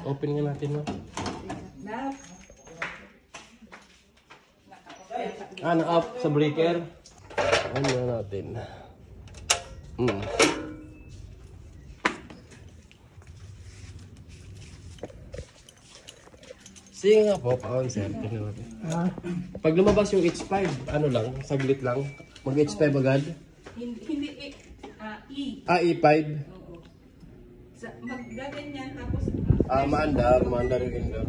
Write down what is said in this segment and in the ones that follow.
Open nga natin, no? Na-off sa breaker. Ano na natin? Sige nga po, pa-on-set. Tingnan natin. Pag lumabas yung H5, ano lang, saglit lang. Mag-H5 agad? Hindi, E. E5? Oo. Magdagan yan, tapos... maandar yung indoor.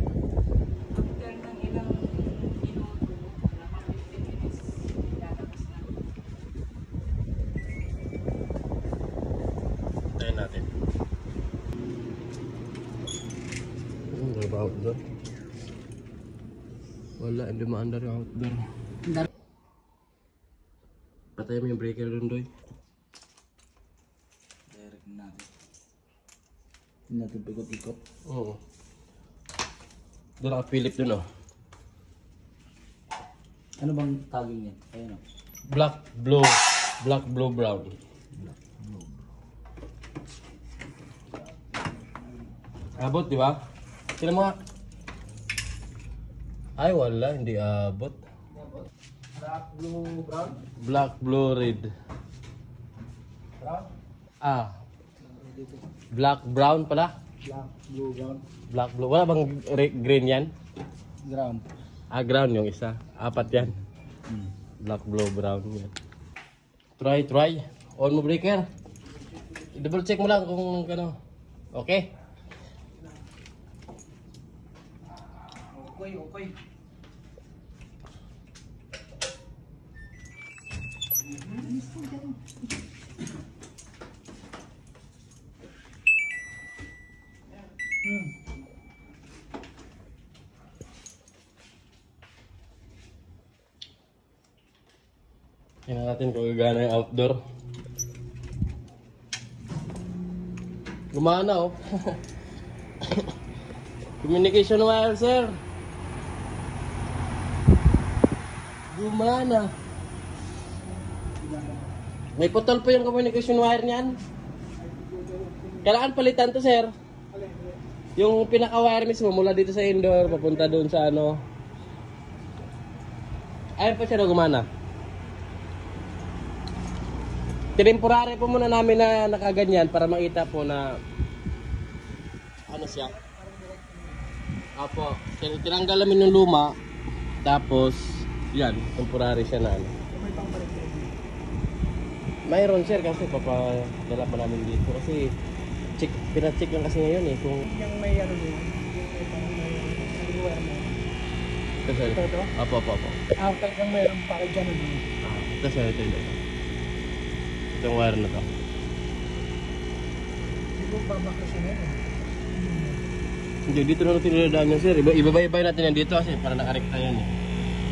After ng ilang minuto, mga 15 minutes, lalabas na. Tayo natin. Ano ba outdoor? Wala, hindi maandar yung outdoor. Patay mo yung breaker doon, Doy. Direct natin. Hindi natin pikot-ikot. Oo. Doon naka-Philip doon, oh. Ano bang tagging niya? Ayan o. Black, blue, brown. Abot, di ba? Sila mga... Ay, wala. Hindi abot. Black, blue, brown? Black, blue, red. Brown? Black, brown pala. Black, blue, brown. Black, blue. Wala bang green yan? Ground. Ground yung isa. Apat yan. Black, blue, brown yan. Try. On mo breaker. Double check mo lang kung ano. Okay? Okay. Tingnan natin kung gagana yung outdoor. Gumana, oh. Communication wire, sir. Gumana. May putol po yung communication wire niyan. Kailangan palitan to, sir. Yung pinaka-wire mismo mula dito sa indoor papunta doon sa ano. Ayun po siya na gumana. Temporary po muna namin na nakaganyan para makita po na ano siya. Apo, tinanggal namin yung luma. Tapos yan, temporary siya na ano. Mayroon, sir, kasi papadala pa namin dito kasi pina-check lang kasi ngayon eh kung Yung may ano yun, yung may parang may wire mo. ito. Apo. Talagang mayroon pa kayo dyan ano. Ito, sir, ito. Itong wire na to. Hindi mo babakasin yan eh. Hindi, dito na natin niladaan yan, sir. Ibabay natin yan dito kasi para nakarekta yan eh.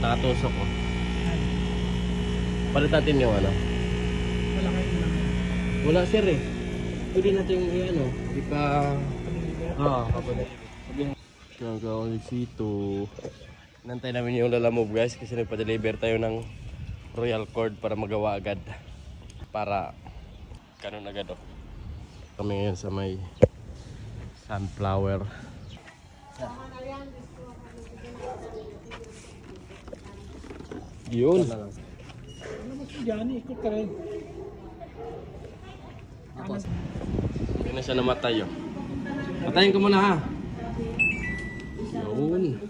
Nakatusok ko. Palit natin yung ano. Wala kayo lang. Wala, sir eh. Pwede natin yung ano. Kapatid. Kagawalisito. Nantay namin yung lalamove, guys, kasi nagpa-deliver tayo ng Royal Cord para magawa agad. Para kanon agad, oh. Kami ngayon sa may sunflower. Yun. Ano mo si Johnny? Ikot ka rin. Hindi na siya namatay, oh. Patayin ko muna, ha. Yun.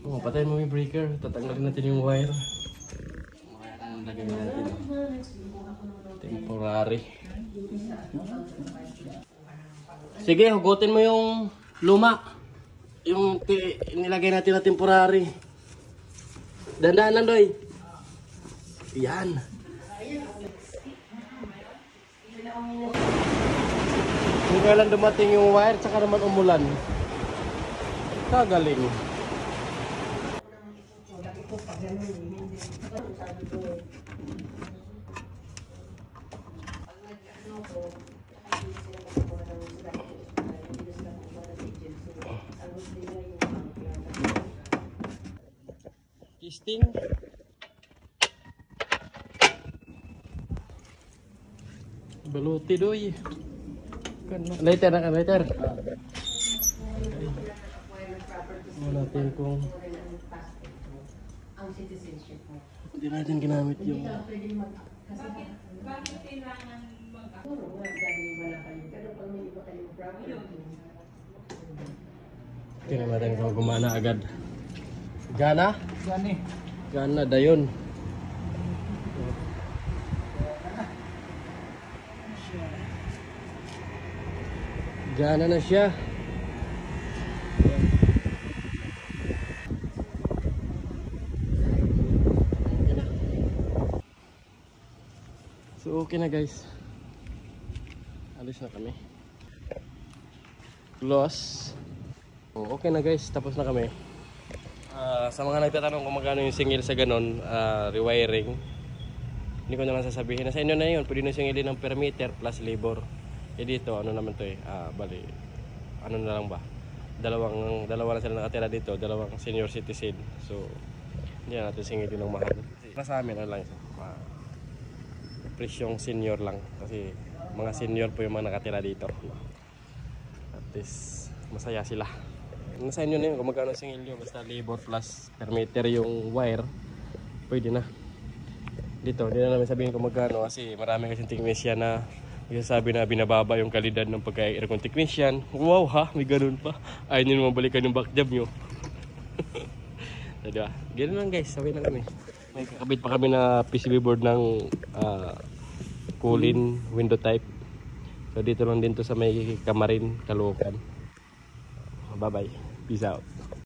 Oh, patayin mo yung breaker. Tatanggalin natin yung wire. Lagyan natin. Temporary. Sige, hugutin mo yung luma. Yung nilagay natin na temporary. Dandahan lang, Doy. Yan. Kung kailan dumating yung wire, tsaka naman umulan. Kagaling. Testing. Baluti, Doy. Lighter na ka, lighter. natin kung Ang citizenship mo. hindi natin ginamit yung Bakit kailangan Siguro, wala wala kayo. Pero pag may iba kayong property, tingnan natin kung gumana agad. Gana? gani. Gana dayon. Gana na siya. So okay na guys. Alis na kami. Close. Oh, okay na guys, tapos na kami. Sa mga nagtatanong kung magkano yung singil sa ganon, rewiring, hindi ko naman sasabihin na sa inyo na yun. Pwede na singilin ng per meter plus labor. Eh dito, ano naman to eh, bali, ano na lang ba? Dalawa na sila nakatira dito, dalawang senior citizen. So, hindi na natin singilin ng mahal. Para sa amin, ano lang ito, presyong senior lang. Kasi mga senior po yung mga nakatira dito. At least, masaya sila. Nasa inyo na yun kung magkano singil nyo. Basta labor plus per meter yung wire, pwede na. Dito, hindi na namin sabihin kung magkano kasi marami kasing technician na sabi na binababa yung kalidad ng pagka-aircon technician. Wow ha, may ganun pa. Ayaw nyo naman balikan yung back job nyo. So, diba? Ganun lang guys, sabi lang kami. May kakabit pa kami na PCB board ng Kulin window type. So dito lang din to sa may Kamarin, Caloocan. Bye bye. Peace out.